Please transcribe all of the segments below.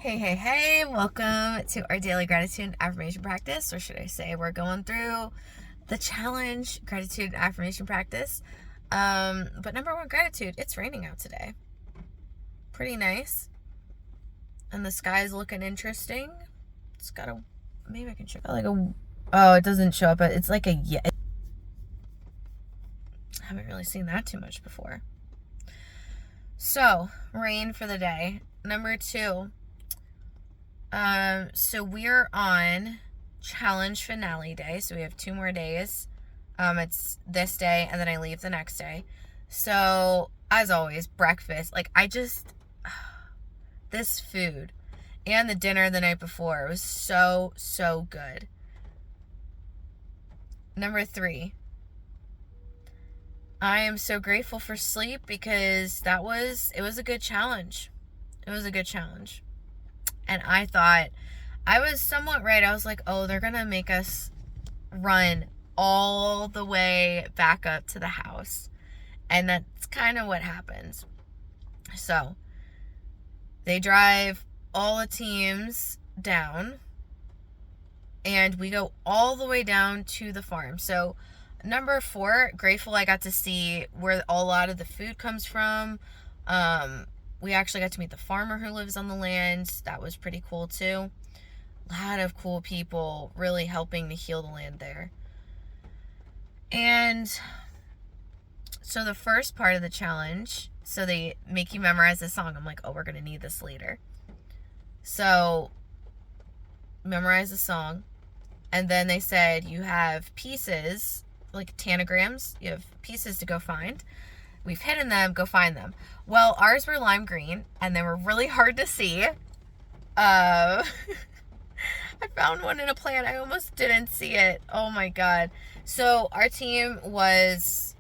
Hey, welcome to our daily gratitude and affirmation practice, or should I say we're going through the challenge gratitude and affirmation practice. But number one, gratitude. It's raining out today. Pretty nice. And the sky's looking interesting. It's got a, maybe I can show oh, it doesn't show up, but it's like I haven't really seen that too much before. So, rain for the day. Number two, so we're on challenge finale day. So we have 2 more days. It's this day and then I leave the next day. So as always, breakfast. This food and the dinner the night before was so good. Number 3, I am so grateful for sleep because it was a good challenge. It was a good challenge. And I thought I was somewhat right. I was like, oh, they're going to make us run all the way back up to the house. And that's kind of what happens. So they drive all the teams down and we go all the way down to the farm. So number 4, grateful I got to see where a lot of the food comes from. We actually got to meet the farmer who lives on the land. That was pretty cool too. A lot of cool people really helping to heal the land there. And so the first part of the challenge, so they make you memorize the song. I'm like, oh, we're going to need this later. So memorize the song. And then they said you have pieces, like tanagrams. You have pieces to go find. We've hidden them, go find them. Well, ours were lime green, and they were really hard to see. I found one in a plant. I almost didn't see it. Oh my God. So our team was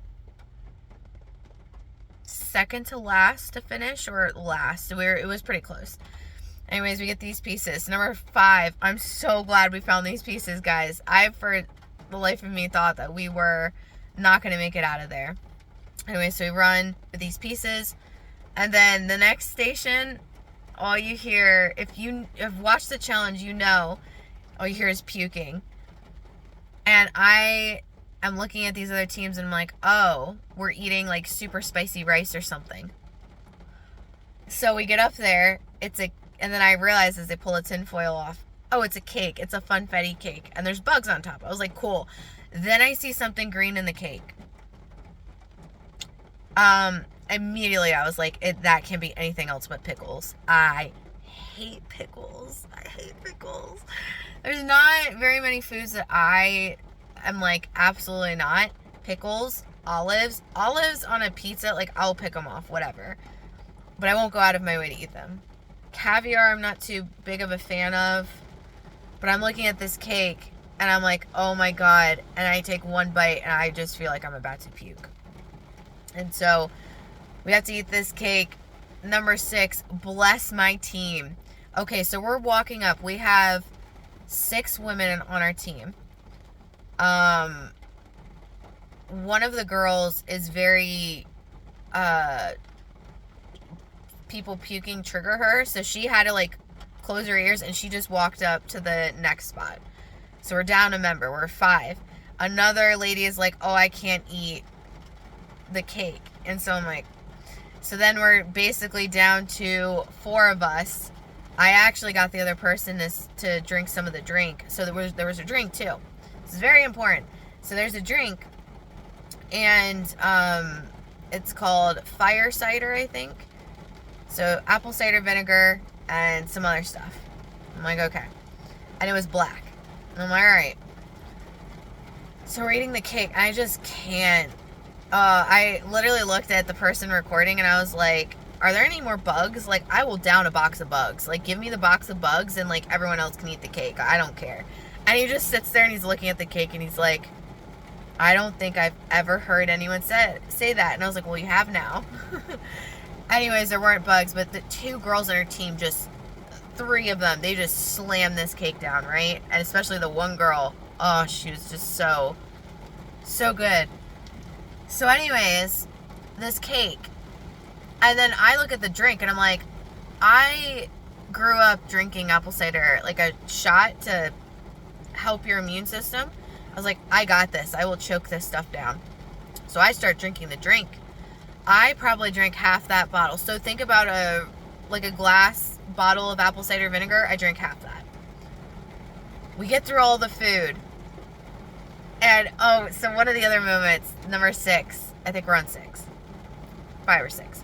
second to last to finish, or last. It was pretty close. Anyways, we get these pieces. Number 5, I'm so glad we found these pieces, guys. I, for the life of me, thought that we were not going to make it out of there. Anyway, so we run with these pieces. And then the next station, all you hear, if you have watched the challenge, you know, all you hear is puking. And I am looking at these other teams and I'm like, oh, we're eating like super spicy rice or something. So we get up there, and then I realize as they pull the tinfoil off, oh, it's a cake. It's a funfetti cake. And there's bugs on top. I was like, cool. Then I see something green in the cake. Immediately I was like, that can't be anything else but pickles. I hate pickles. There's not very many foods that I am like, absolutely not. Pickles, olives on a pizza, like I'll pick them off, whatever. But I won't go out of my way to eat them. Caviar, I'm not too big of a fan of. But I'm looking at this cake and I'm like, oh my God. And I take one bite and I just feel like I'm about to puke. And so we have to eat this cake. Number 6, bless my team. Okay, so we're walking up. We have 6 women on our team. One of the girls is very, people puking trigger her. So she had to like close her ears and she just walked up to the next spot. So we're down a member. We're 5. Another lady is like, oh, I can't eat the cake. And so I'm like, so then we're basically down to 4 of us. I actually got the other person to drink some of the drink. So there was a drink too. This is very important. So there's a drink and it's called fire cider, I think. So apple cider vinegar and some other stuff. I'm like, okay. And it was black. And I'm like, all right. So we're eating the cake. I just can't. I literally looked at the person recording and I was like, are there any more bugs? Like, I will down a box of bugs. Like, give me the box of bugs and, like, everyone else can eat the cake. I don't care. And he just sits there and he's looking at the cake and he's like, I don't think I've ever heard anyone say that. And I was like, well, you have now. Anyways, there weren't bugs, but the 2 girls on our team, just 3 of them, they just slammed this cake down, right? And especially the one girl, oh, she was just so good. So anyways, this cake. And then I look at the drink and I'm like, I grew up drinking apple cider, like a shot to help your immune system. I was like, I got this. I will choke this stuff down. So I start drinking the drink. I probably drank half that bottle. So think about a glass bottle of apple cider vinegar. I drank half that. We get through all the food. And, so one of the other moments, number 6, I think we're on 6. 5 or 6.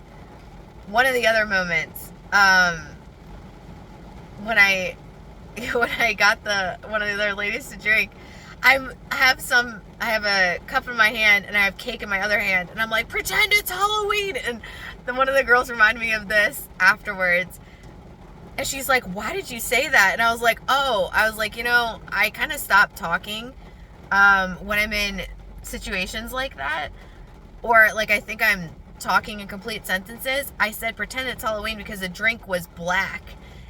One of the other moments, when I got one of the other ladies to drink, I have a cup in my hand and I have cake in my other hand, and I'm like, pretend it's Halloween. And then one of the girls reminded me of this afterwards, and she's like, why did you say that? And I was like, I kind of stopped talking when I'm in situations like that, or like I think I'm talking in complete sentences. I said pretend it's Halloween because the drink was black,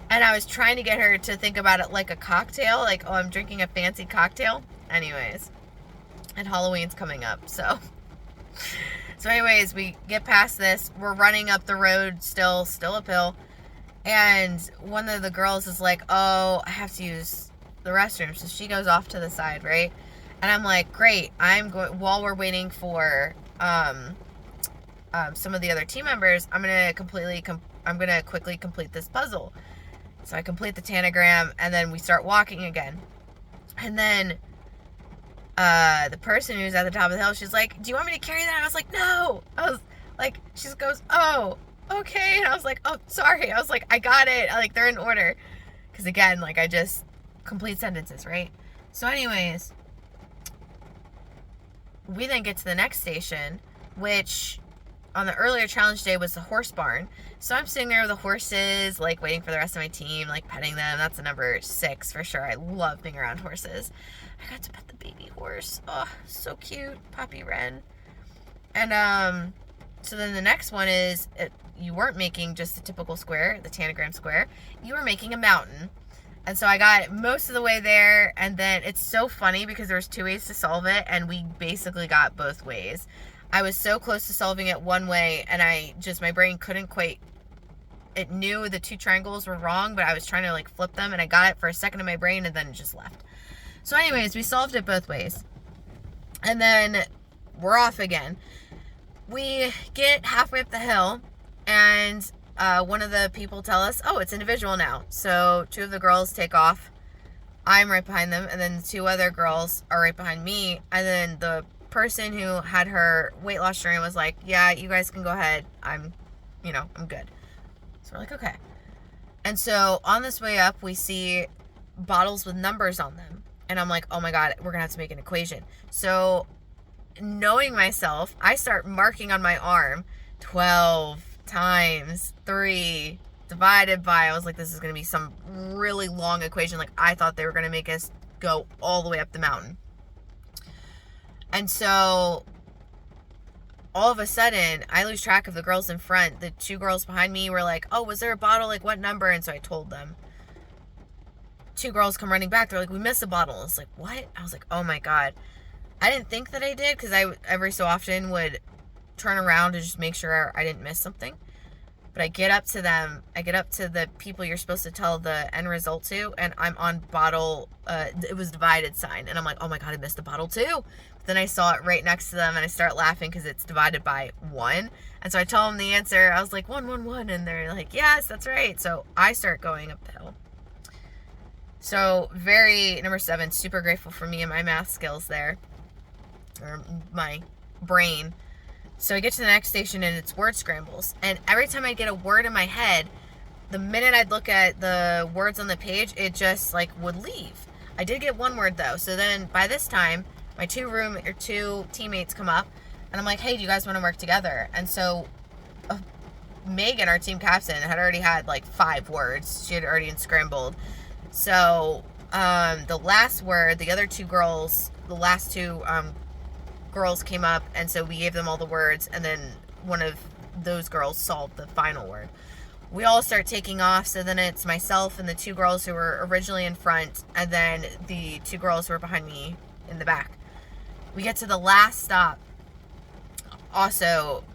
and I was trying to get her to think about it like a cocktail, like, oh, I'm drinking a fancy cocktail. Anyways, and Halloween's coming up, so anyways, we get past this. We're running up the road, still uphill, and one of the girls is like, oh, I have to use the restroom, so she goes off to the side, right? And I'm like, great, I'm going, while we're waiting for some of the other team members, I'm gonna quickly complete this puzzle. So I complete the tanagram, and then we start walking again. And then the person who's at the top of the hill, she's like, do you want me to carry that? And I was like, no. I was like, she just goes, oh, okay. And I was like, oh, sorry. I was like, I got it. Like, they're in order. Because again, like, I just complete sentences, right? So anyways, we then get to the next station, which on the earlier challenge day was the horse barn. So I'm sitting there with the horses, like, waiting for the rest of my team, like, petting them. That's the number 6 for sure. I love being around horses. I got to pet the baby horse. Oh, so cute. Poppy Wren. And, so then the next one is, you weren't making just a typical square, the tanagram square. You were making a mountain. And so I got most of the way there, and then it's so funny because there's 2 ways to solve it, and we basically got both ways. I was so close to solving it one way, and my brain couldn't quite, it knew the 2 triangles were wrong, but I was trying to, like, flip them, and I got it for a second in my brain, and then it just left. So anyways, we solved it both ways. And then we're off again. We get halfway up the hill, and one of the people tell us, oh, it's individual now. So 2 of the girls take off. I'm right behind them, and then the 2 other girls are right behind me, and then the person who had her weight loss journey was like, yeah, you guys can go ahead. I'm good. So we're like, okay. And so on this way up, we see bottles with numbers on them. And I'm like, oh my God, we're going to have to make an equation. So knowing myself, I start marking on my arm 12 times 3 divided by, I was like, this is going to be some really long equation. Like, I thought they were going to make us go all the way up the mountain. And so all of a sudden, I lose track of the girls in front. The 2 girls behind me were like, oh, was there a bottle? Like, what number? And so I told them. 2 girls come running back. They're like, we missed a bottle. I was like, what? I was like, oh my God. I didn't think that I did, because I every so often would turn around to just make sure I didn't miss something. But I get up to them. I get up to the people you're supposed to tell the end result to, and I'm on bottle, it was divided sign. And I'm like, oh my God, I missed a bottle too. But then I saw it right next to them, and I start laughing because it's divided by 1. And so I tell them the answer. I was like, 1, 1, 1. And they're like, yes, that's right. So I start going up the hill. So number 7, super grateful for me and my math skills there, or my brain. So I get to the next station, and it's word scrambles. And every time I get a word in my head, the minute I'd look at the words on the page, it just, like, would leave. I did get 1 word, though. So then by this time, my 2 teammates come up, and I'm like, hey, do you guys want to work together? And so Megan, our team captain, had already had, like, 5 words. She had already unscrambled. So the last word, the other 2 girls, the last 2 girls came up, and so we gave them all the words, and then one of those girls solved the final word. We all start taking off, so then it's myself and the 2 girls who were originally in front, and then the 2 girls who were behind me in the back. We get to the last stop. Also,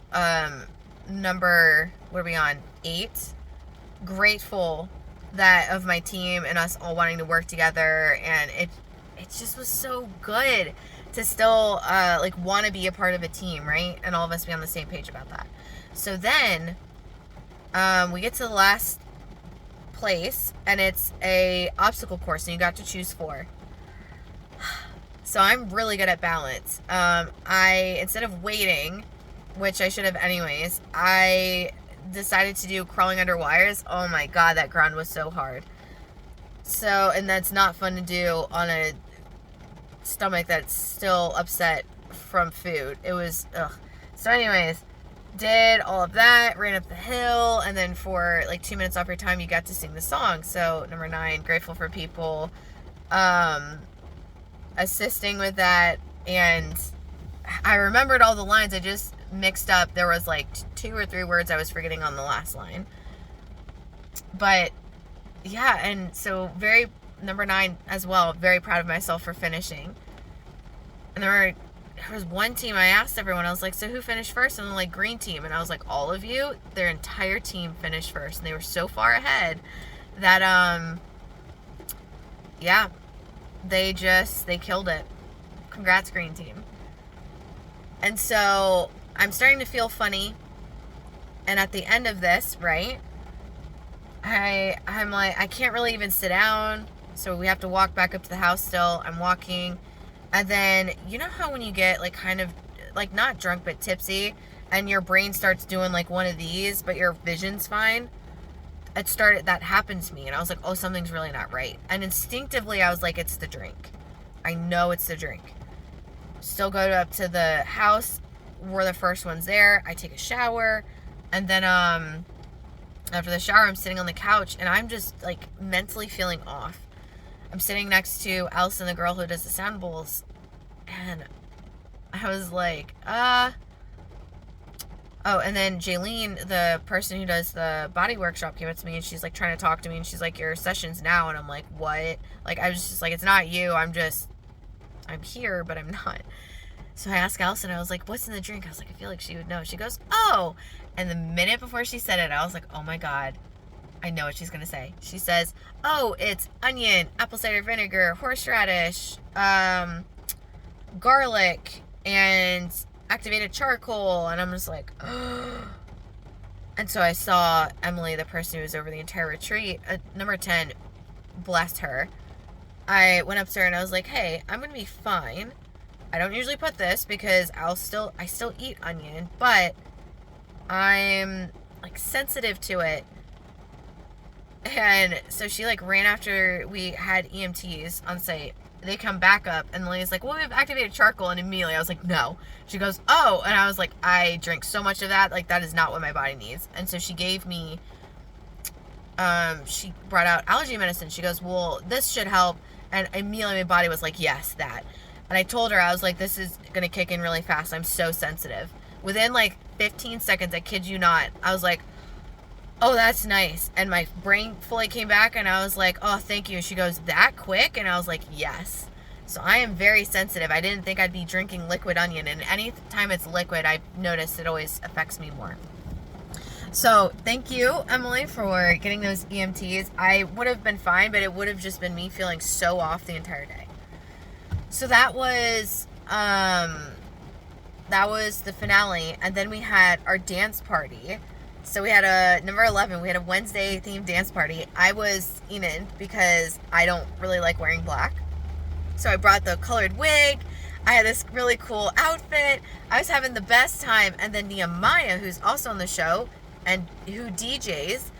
number, what are we on? 8. Grateful that of my team and us all wanting to work together, and it just was so good to still like want to be a part of a team, right? And all of us be on the same page about that. So then we get to the last place, and it's a obstacle course, and you got to choose 4. So I'm really good at balance. I, instead of waiting, which I should have anyways, I decided to do crawling under wires. Oh my god, that ground was so hard. So, and that's not fun to do on a stomach that's still upset from food. It was, ugh. So anyways, did all of that, ran up the hill, and then for like 2 minutes off your time, you got to sing the song. So number 9, grateful for people assisting with that. And I remembered all the lines. I just mixed up. There was like 2 or 3 words I was forgetting on the last line. But yeah, and so number 9 as well, very proud of myself for finishing. And there was one team, I asked everyone, I was like, so who finished first? And they're like, green team. And I was like, all of you? Their entire team finished first. And they were so far ahead that, yeah, they killed it. Congrats, green team. And so I'm starting to feel funny. And at the end of this, right, I'm like, I can't really even sit down. So we have to walk back up to the house still. I'm walking. And then, you know how when you get like kind of like not drunk but tipsy and your brain starts doing like one of these, but your vision's fine? That happened to me. And I was like, oh, something's really not right. And instinctively I was like, it's the drink. I know it's the drink. Still go up to the house. We're the first ones there. I take a shower. And then after the shower, I'm sitting on the couch and I'm just like mentally feeling off. I'm sitting next to Allison, the girl who does the sound bowls, and I was like, oh, and then Jaylene, the person who does the body workshop, came up to me, and she's like trying to talk to me, and she's like, your session's now, and I'm like, what? Like, I was just like, it's not you, I'm here, but I'm not. So I asked Allison, I was like, what's in the drink? I was like, I feel like she would know. She goes, oh, and the minute before she said it, I was like, oh my god, I know what she's going to say. She says, oh, it's onion, apple cider vinegar, horseradish, garlic, and activated charcoal. And I'm just like, oh. And so I saw Emily, the person who was over the entire retreat, number 10, bless her. I went up to her and I was like, hey, I'm going to be fine. I don't usually put this because I still eat onion, but I'm like sensitive to it. And so she like ran after we had EMTs on site. They come back up and the lady's like, well, we have activated charcoal. And immediately I was like, no. She goes, oh. And I was like, I drink so much of that. Like, that is not what my body needs. And so she gave me, she brought out allergy medicine. She goes, well, this should help. And immediately my body was like, yes, that. And I told her, I was like, this is going to kick in really fast. I'm so sensitive. Within like 15 seconds, I kid you not, I was like, oh, that's nice. And my brain fully came back and I was like, oh, thank you. She goes, that quick? And I was like, yes. So I am very sensitive. I didn't think I'd be drinking liquid onion. And any time it's liquid, I've noticed it always affects me more. So thank you, Emily, for getting those EMTs. I would have been fine, but it would have just been me feeling so off the entire day. So that was the finale. And then we had our dance party. So we had number 11, we had a Wednesday themed dance party. I was Enid because I don't really like wearing black. So I brought the colored wig. I had this really cool outfit. I was having the best time. And then Nehemiah, who's also on the show and who DJs,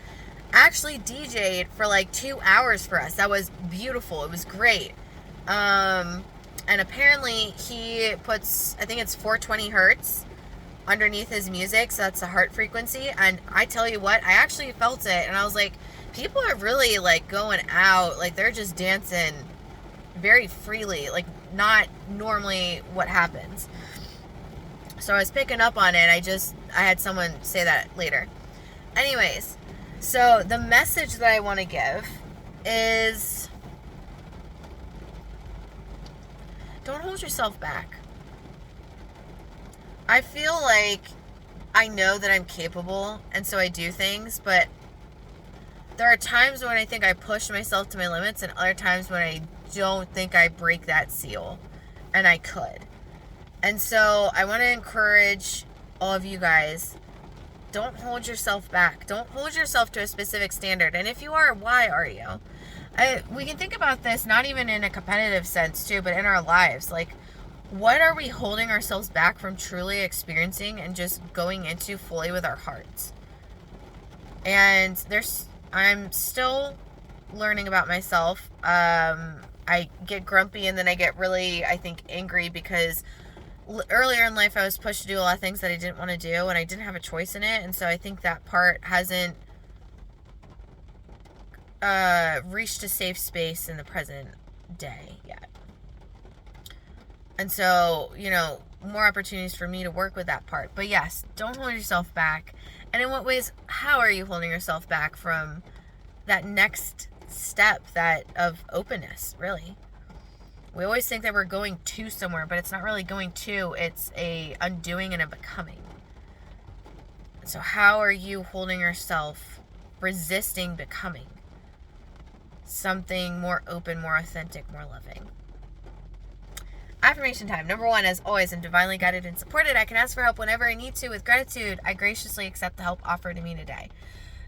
actually DJ'd for like 2 hours for us. That was beautiful. It was great. And apparently he puts, I think it's 420 hertz underneath his music, so that's the heart frequency. And I tell you what, I actually felt it, and I was like, people are really like going out, like they're just dancing very freely, like not normally what happens. So I was picking up on it. I had someone say that later. Anyways, so the message that I want to give is, don't hold yourself back. I feel like I know that I'm capable, and so I do things, but There are times when I think I push myself to my limits, and other times when I don't think I break that seal, and I could. And so I want to encourage all of you guys, don't hold yourself back. Don't hold yourself to a specific standard. And if you are, why are you? We can think about this not even in a competitive sense too, but in our lives. Like, what are we holding ourselves back from truly experiencing and just going into fully with our hearts? And I'm still learning about myself. I get grumpy, and then I get really, I think, angry because earlier in life I was pushed to do a lot of things that I didn't want to do, and I didn't have a choice in it. And so I think that part hasn't reached a safe space in the present day yet. And so, more opportunities for me to work with that part. But yes, don't hold yourself back. And in what ways, how are you holding yourself back from that next step, that of openness, really? We always think that we're going to somewhere, but it's not really going to. It's a undoing and a becoming. So how are you holding yourself, resisting becoming something more open, more authentic, more loving? Affirmation time. Number 1, as always, I'm divinely guided and supported. I can ask for help whenever I need to. With gratitude, I graciously accept the help offered to me today.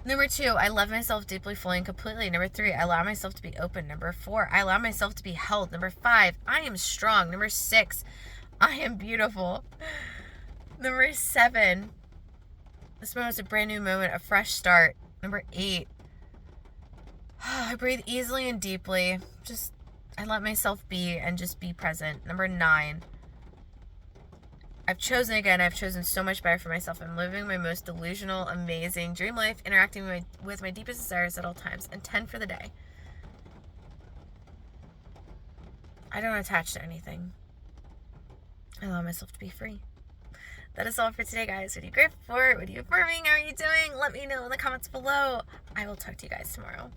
Number 2, I love myself deeply, fully, and completely. Number 3, I allow myself to be open. Number 4, I allow myself to be held. Number 5, I am strong. Number 6, I am beautiful. Number 7, this moment is a brand new moment, a fresh start. Number 8, I breathe easily and deeply. I let myself be and just be present. Number 9, I've chosen so much better for myself. I'm living my most delusional, amazing dream life, interacting with my deepest desires at all times. And 10 for the day, I don't attach to anything. I allow myself to be free. That is all for today, guys. What are you grateful for? What are you affirming? How are you doing? Let me know in the comments below. I will talk to you guys tomorrow.